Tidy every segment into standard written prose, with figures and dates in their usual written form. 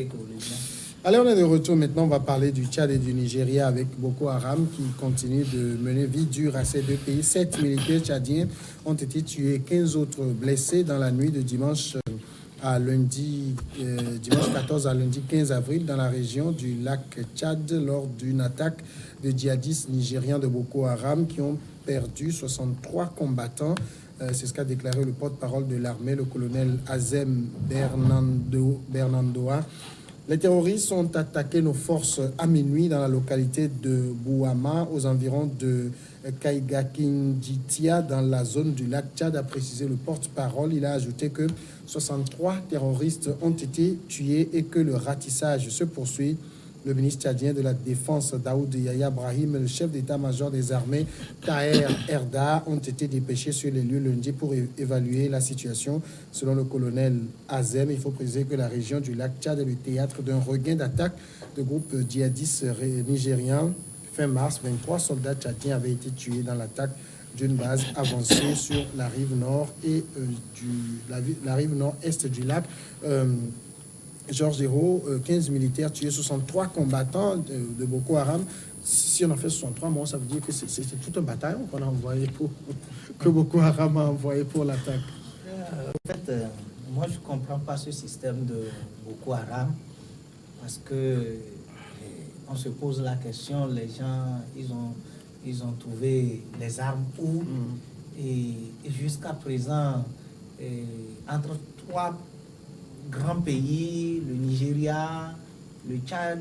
quelques religions. Allez, on est de retour maintenant. On va parler du Tchad et du Nigeria avec Boko Haram qui continue de mener vie dure à ces deux pays. 7 militaires tchadiens ont été tués, 15 autres blessés dans la nuit de dimanche à lundi, dimanche 14 à lundi 15 avril dans la région du lac Tchad lors d'une attaque de djihadistes nigérians de Boko Haram qui ont perdu 63 combattants. C'est ce qu'a déclaré le porte-parole de l'armée, le colonel Azem Bernandoa. Les terroristes ont attaqué nos forces à minuit dans la localité de Bouama, aux environs de Kaigakinditia, dans la zone du lac Tchad, a précisé le porte-parole. Il a ajouté que 63 terroristes ont été tués et que le ratissage se poursuit. Le ministre tchadien de la Défense, Daoud Yahya Brahim, et le chef d'état-major des armées, Taher Erda, ont été dépêchés sur les lieux lundi pour évaluer la situation. Selon le colonel Azem, il faut préciser que la région du lac Tchad est le théâtre d'un regain d'attaques de groupes djihadistes nigérians. Fin mars, 23 soldats tchadiens avaient été tués dans l'attaque d'une base avancée sur la rive nord et la rive nord-est du lac. Georges Hérault, 15 militaires tués, 63 combattants de Boko Haram. Si on en fait 63, moi, ça veut dire que c'est tout un bataillon qu'on a envoyé que Boko Haram a envoyé pour l'attaque. En fait, moi, je ne comprends pas ce système de Boko Haram parce que on se pose la question, les gens, ils ont trouvé les armes où et jusqu'à présent, entre trois grands pays, le Nigeria, le Tchad,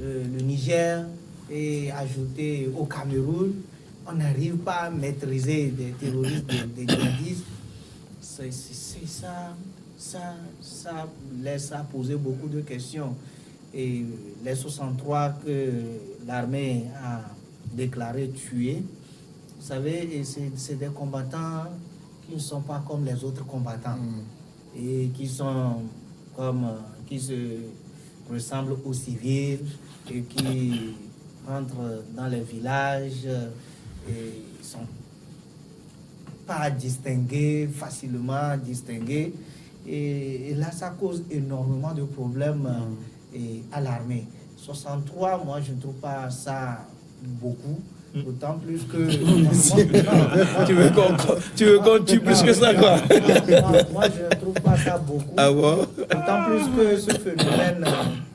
le Niger et ajouté au Cameroun, on n'arrive pas à maîtriser des terroristes, des djihadistes. Ça laisse à poser beaucoup de questions. Et les 63 que l'armée a déclaré tués, vous savez, c'est des combattants qui ne sont pas comme les autres combattants. Et qui sont comme qui se ressemblent aux civils et qui rentrent dans les villages et sont pas distingués, facilement distingués. Et là, ça cause énormément de problèmes à l'armée. 63, moi, je ne trouve pas ça beaucoup. D'autant plus que... tu veux qu'on tue plus que ça, quoi? Moi, je ne trouve pas ça beaucoup. Ah bon? D'autant plus que ce phénomène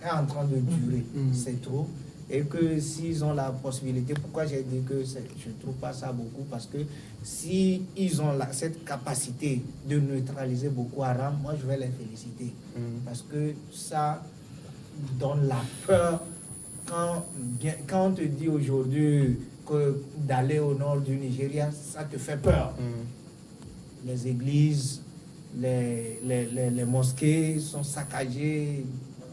est en train de durer. C'est trop. Et que s'ils ont la possibilité, pourquoi j'ai dit que je ne trouve pas ça beaucoup? Parce que si ils ont cette capacité de neutraliser Boko Haram, moi, je vais les féliciter. Parce que ça donne la peur. Quand on te dit aujourd'hui que d'aller au nord du Nigeria, ça te fait peur. Les églises, les mosquées sont saccagées,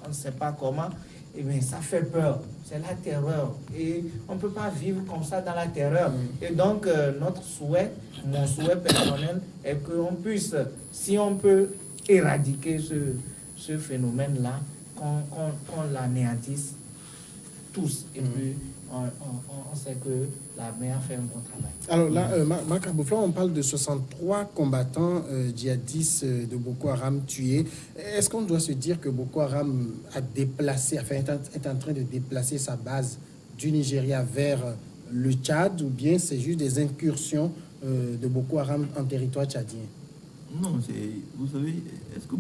on ne sait pas comment, et bien ça fait peur. C'est la terreur. Et on ne peut pas vivre comme ça dans la terreur. Et donc, notre souhait, mon souhait personnel, est qu'on puisse, si on peut éradiquer ce phénomène-là, qu'on l'anéantisse tous. Et puis, on sait que l'armée a fait un bon travail. Alors là, Marc Abouflan, on parle de 63 combattants djihadistes de Boko Haram tués. Est-ce qu'on doit se dire que Boko Haram a déplacé, enfin, est en train de déplacer sa base du Nigeria vers le Tchad, ou bien c'est juste des incursions de Boko Haram en territoire tchadien? Non, vous savez, est-ce que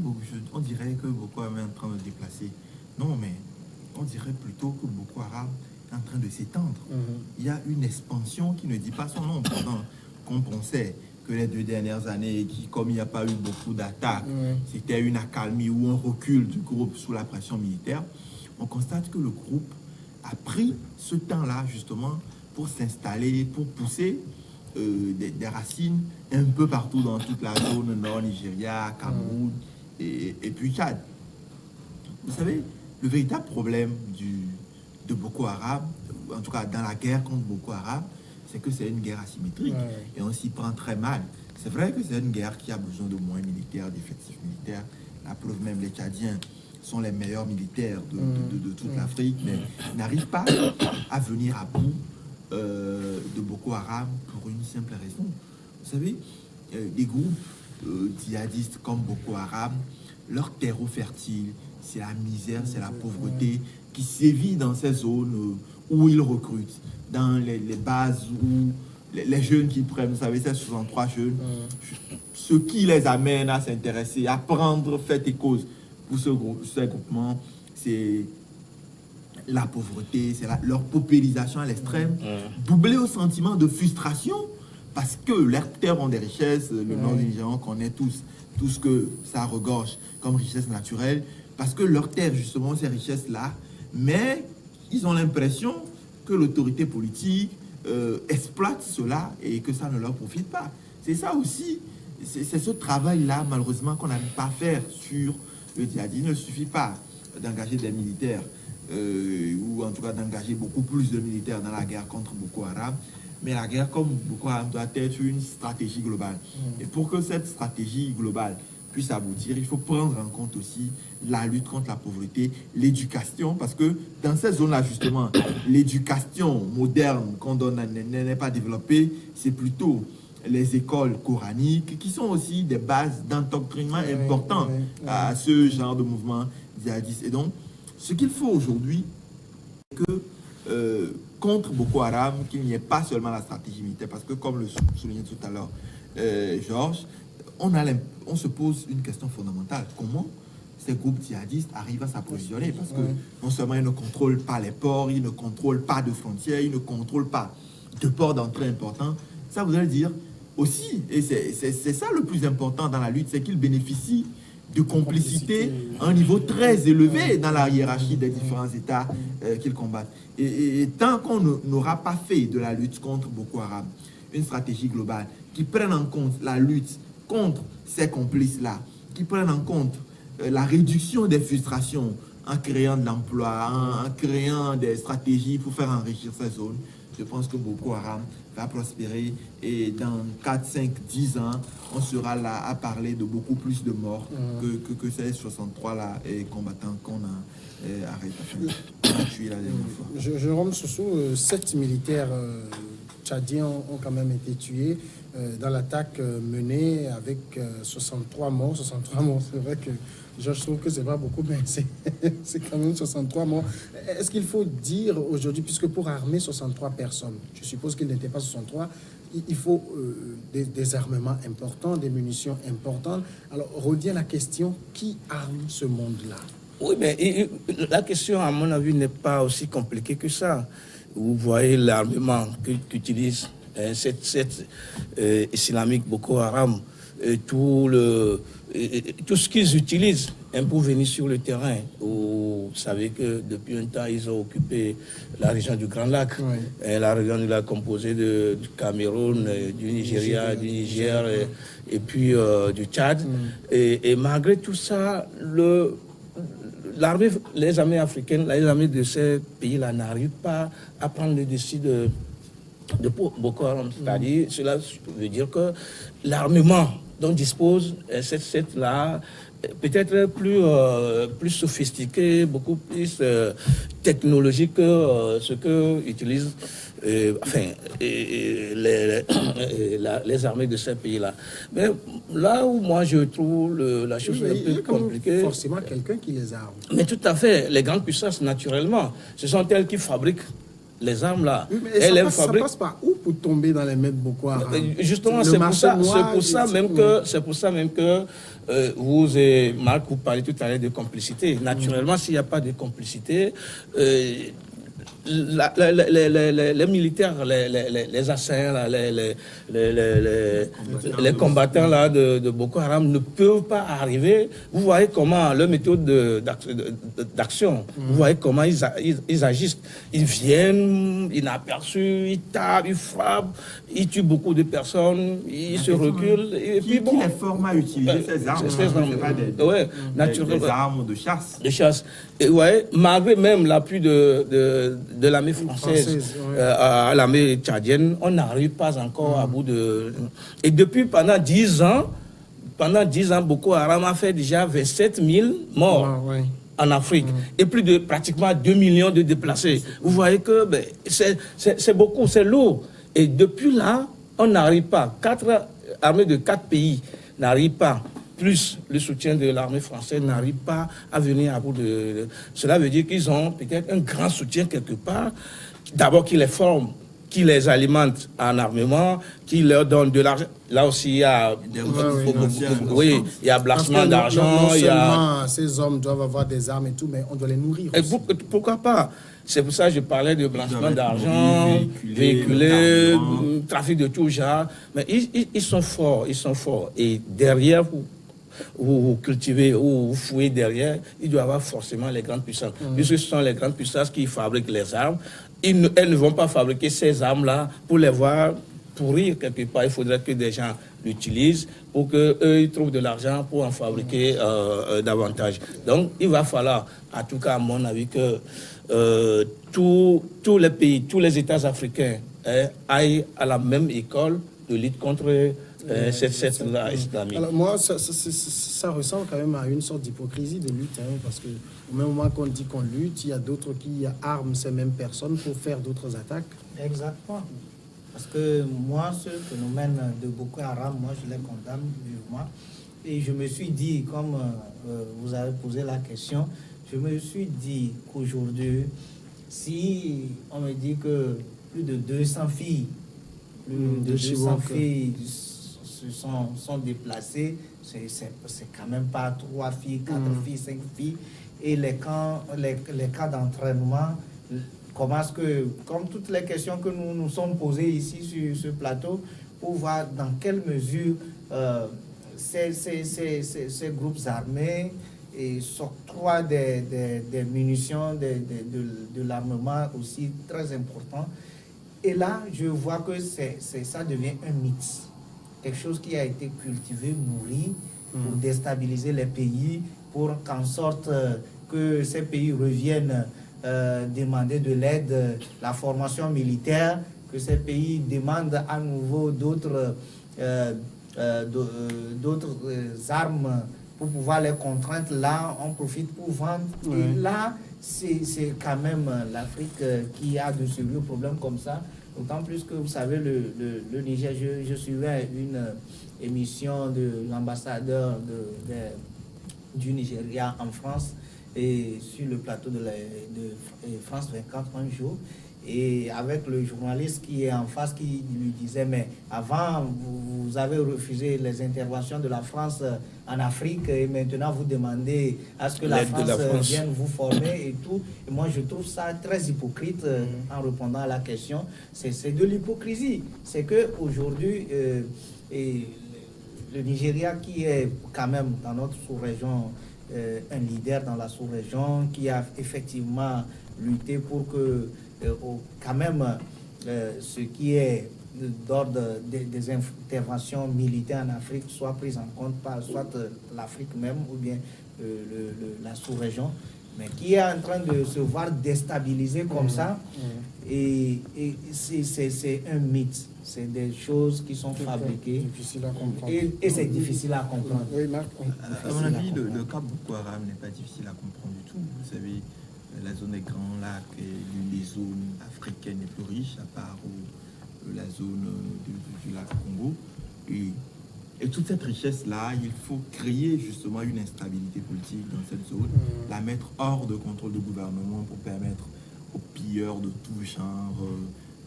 on dirait que Boko Haram est en train de se déplacer? Non, mais on dirait plutôt que Boko Haram est en train de s'étendre. Il y a une expansion qui ne dit pas son nom. Pendant qu'on pensait que les 2 dernières années, comme il n'y a pas eu beaucoup d'attaques, c'était une accalmie ou un recul du groupe sous la pression militaire, on constate que le groupe a pris ce temps-là justement pour s'installer, pour pousser des racines un peu partout dans toute la zone nord, Nigeria, Cameroun et puis Tchad. Vous savez, le véritable problème de Boko Haram, en tout cas dans la guerre contre Boko Haram, c'est que c'est une guerre asymétrique et on s'y prend très mal. C'est vrai que c'est une guerre qui a besoin de moyens militaires, d'effectifs militaires. La preuve même, les Tchadiens sont les meilleurs militaires de toute l'Afrique, mais ils n'arrivent pas à venir à bout de Boko Haram pour une simple raison. Vous savez, des groupes djihadistes comme Boko Haram, leur terreau fertile, c'est la misère, c'est la pauvreté qui sévit dans ces zones où ils recrutent, dans les bases où les jeunes qui prennent, vous savez, ces 63 jeunes, ce qui les amène à s'intéresser, à prendre fait et cause pour ces groupements, c'est la pauvreté, c'est leur paupérisation à l'extrême, doublée au sentiment de frustration, parce que leurs terres ont des richesses, le nord du Nigeria, on connaît tous tout ce que ça regorge comme richesse naturelle, parce que leurs terres, justement, ont ces richesses-là, mais ils ont l'impression que l'autorité politique exploite cela et que ça ne leur profite pas. C'est ça aussi, c'est ce travail-là, malheureusement, qu'on n'arrive pas à faire sur le djihadisme. Il ne suffit pas d'engager des militaires, ou en tout cas d'engager beaucoup plus de militaires dans la guerre contre Boko Haram, mais la guerre comme Boko Haram doit être une stratégie globale. Et pour que cette stratégie globale puisse aboutir, il faut prendre en compte aussi la lutte contre la pauvreté, l'éducation, parce que dans ces zones-là, justement, l'éducation moderne qu'on donne n'est pas développée, c'est plutôt les écoles coraniques, qui sont aussi des bases d'endoctrinement importantes à ce genre de mouvement djihadiste. Et donc, ce qu'il faut aujourd'hui, c'est que contre Boko Haram, qu'il n'y ait pas seulement la stratégie militaire, parce que comme le soulignait tout à l'heure Georges, on se pose une question fondamentale. Comment ces groupes djihadistes arrivent à s'approvisionner? Parce que non seulement ils ne contrôlent pas les ports, ils ne contrôlent pas de frontières, ils ne contrôlent pas de ports d'entrée importants. Ça voudrait dire aussi, et c'est ça le plus important dans la lutte, c'est qu'ils bénéficient de complicité à un niveau très élevé dans la hiérarchie des différents États qu'ils combattent. Et tant qu'on n'aura pas fait de la lutte contre Boko Haram une stratégie globale qui prenne en compte la lutte contre ces complices-là, qui prennent en compte la réduction des frustrations en créant de l'emploi, en créant des stratégies pour faire enrichir ces zones, je pense que Boko Haram va prospérer et dans 4, 5, 10 ans, on sera là à parler de beaucoup plus de morts que ces 63-là combattants qu'on a arrêtés, tués la dernière fois. Jérôme Soussou, 7 militaires tchadiens ont quand même été tués dans l'attaque menée avec 63 morts. 63 morts, c'est vrai que je trouve que c'est pas beaucoup, mais c'est quand même 63 morts. Est-ce qu'il faut dire aujourd'hui, puisque pour armer 63 personnes, je suppose qu'ils n'étaient pas 63, il faut des armements importants, des munitions importantes. Alors, revient la question, qui arme ce monde-là? Oui, mais la question, à mon avis, n'est pas aussi compliquée que ça. Vous voyez l'armement qu'utilise cette islamique Boko Haram, tout ce qu'ils utilisent pour venir sur le terrain. Vous savez que depuis un temps, ils ont occupé la région du Grand Lac. La région du lac composée du Cameroun, du Nigeria, du Niger et puis du Tchad. Et malgré tout ça, les armées africaines, les armées de ces pays-là n'arrivent pas à prendre le dessus de Boko Haram. C'est-à-dire, cela veut dire que l'armement dont dispose cette là peut-être plus sophistiqué, beaucoup plus technologique que ce que utilisent les armées de ces pays-là. Mais là où moi je trouve la chose un peu compliquée... Forcément quelqu'un qui les arme. Mais tout à fait, les grandes puissances, naturellement, ce sont elles qui fabriquent les armes là. Oui, mais ça passe par où pour tomber dans les mains de Boko Haram? Justement, c'est pour ça même que vous et Marc, vous parlez tout à l'heure de complicité. Naturellement, s'il n'y a pas de complicité, les militaires, les assaillants, les combattants là, de Boko Haram ne peuvent pas arriver. Vous voyez comment leur méthode d'action, vous voyez comment ils agissent. Ils viennent inaperçus, ils tapent, ils frappent, ils tuent beaucoup de personnes, ils se reculent. Et puis bon, les formats utilisés, ces armes, des armes de chasse. De chasse. Et ouais, malgré même l'appui de l'armée française à l'armée tchadienne, on n'arrive pas encore à bout de... Et depuis, pendant 10 ans, Boko Haram a fait déjà 27 000 morts en Afrique et plus de pratiquement 2 millions de déplacés. Vous voyez que c'est beaucoup, c'est lourd. Et depuis là, on n'arrive pas. 4 armées de 4 pays n'arrivent pas. plus le soutien de l'armée française n'arrive pas à venir à bout de... Cela veut dire qu'ils ont peut-être un grand soutien quelque part, d'abord qui les forme, qui les alimente en armement, qui leur donne de l'argent. Là aussi, il y a il y a blanchiment d'argent. Non seulement ces hommes doivent avoir des armes et tout, mais on doit les nourrir aussi. Pourquoi pas? C'est pour ça que je parlais de blanchiment d'argent, véhiculé, trafic de tout genre. Mais ils sont forts, ils sont forts. Et derrière, vous cultivez ou vous fouillez derrière, il doit y avoir forcément les grandes puissances. Puisque ce sont les grandes puissances qui fabriquent les armes. Elles ne vont pas fabriquer ces armes-là pour les voir pourrir quelque part. Il faudrait que des gens l'utilisent pour qu'eux, ils trouvent de l'argent pour en fabriquer davantage. Donc, il va falloir, en tout cas à mon avis, que tous les pays, tous les États africains aillent à la même école de lutte contre cette islamique. Alors moi, ça ressemble quand même à une sorte d'hypocrisie de lutte, parce que au même moment qu'on dit qu'on lutte, il y a d'autres qui arment ces mêmes personnes pour faire d'autres attaques. Exactement. Parce que moi, ce phénomène de Boko Haram, moi, je les condamne vivement. Et je me suis dit, comme vous avez posé la question, je me suis dit qu'aujourd'hui, si on me dit que plus de 200 filles, sont déplacées, c'est quand même pas 3 filles, 4 filles, 5 filles. Et les cas d'entraînement, comment est-ce que, comme toutes les questions que nous nous sommes posées ici sur ce plateau, pour voir dans quelle mesure ces groupes armés s'octroient des munitions, de l'armement aussi très important. Et là, je vois que ça devient un mythe. Quelque chose qui a été cultivé, nourri, pour déstabiliser les pays, pour qu'en sorte que ces pays reviennent demander de l'aide, la formation militaire, que ces pays demandent à nouveau d'autres armes pour pouvoir les contraindre. Là, on profite pour vendre. Et là, c'est quand même l'Afrique qui a de sérieux problèmes comme ça. D'autant plus que, vous savez, le Niger, je suivais une émission de l'ambassadeur du Nigeria en France, et sur le plateau de France 24 un jour, et avec le journaliste qui est en face qui lui disait, mais avant vous avez refusé les interventions de la France en Afrique et maintenant vous demandez à ce que la France vienne vous former et tout. Et moi je trouve ça très hypocrite en répondant à la question. C'est de l'hypocrisie. C'est qu'aujourd'hui, le Nigeria, qui est quand même dans notre sous-région un leader dans la sous-région, qui a effectivement lutté pour que quand même ce qui est d'ordre des interventions militaires en Afrique soit pris en compte par soit l'Afrique même ou bien la sous-région, mais qui est en train de se voir déstabilisé comme ça. Et c'est un mythe. C'est des choses qui sont fabriquées. Difficile à comprendre. Et c'est difficile à comprendre. Oui, Marc. À mon avis, le cas Boko Haram n'est pas difficile à comprendre du tout. Vous savez, la zone des Grands Lacs est l'une des zones africaines les plus riches, à part la zone du lac Congo. Et toute cette richesse-là, il faut créer justement une instabilité politique dans cette zone, la mettre hors de contrôle du gouvernement pour permettre aux pilleurs de tout genre,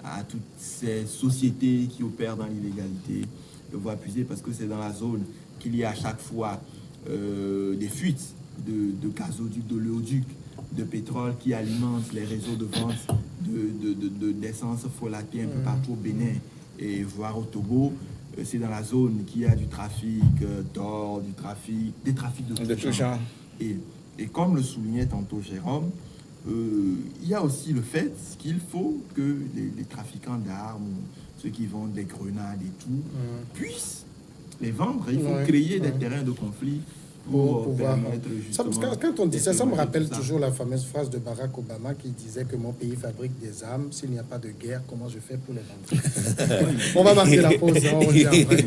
à toutes ces sociétés qui opèrent dans l'illégalité, de voir puiser, parce que c'est dans la zone qu'il y a à chaque fois des fuites de gazoducs, de léoducs, de pétrole qui alimentent les réseaux de vente d'essence folatée un peu partout au Bénin et voire au Togo. C'est dans la zone qu'il y a du trafic d'or, des trafics de tout genre. Et comme le soulignait tantôt Jérôme, il y a aussi le fait qu'il faut que les trafiquants d'armes, ceux qui vendent des grenades et tout, puissent les vendre. Il faut créer des terrains de conflit pour permettre justement... Quand on dit ça, ça me rappelle toujours la fameuse phrase de Barack Obama qui disait que mon pays fabrique des armes. S'il n'y a pas de guerre, comment je fais pour les vendre? On va marquer la pause, on revient après.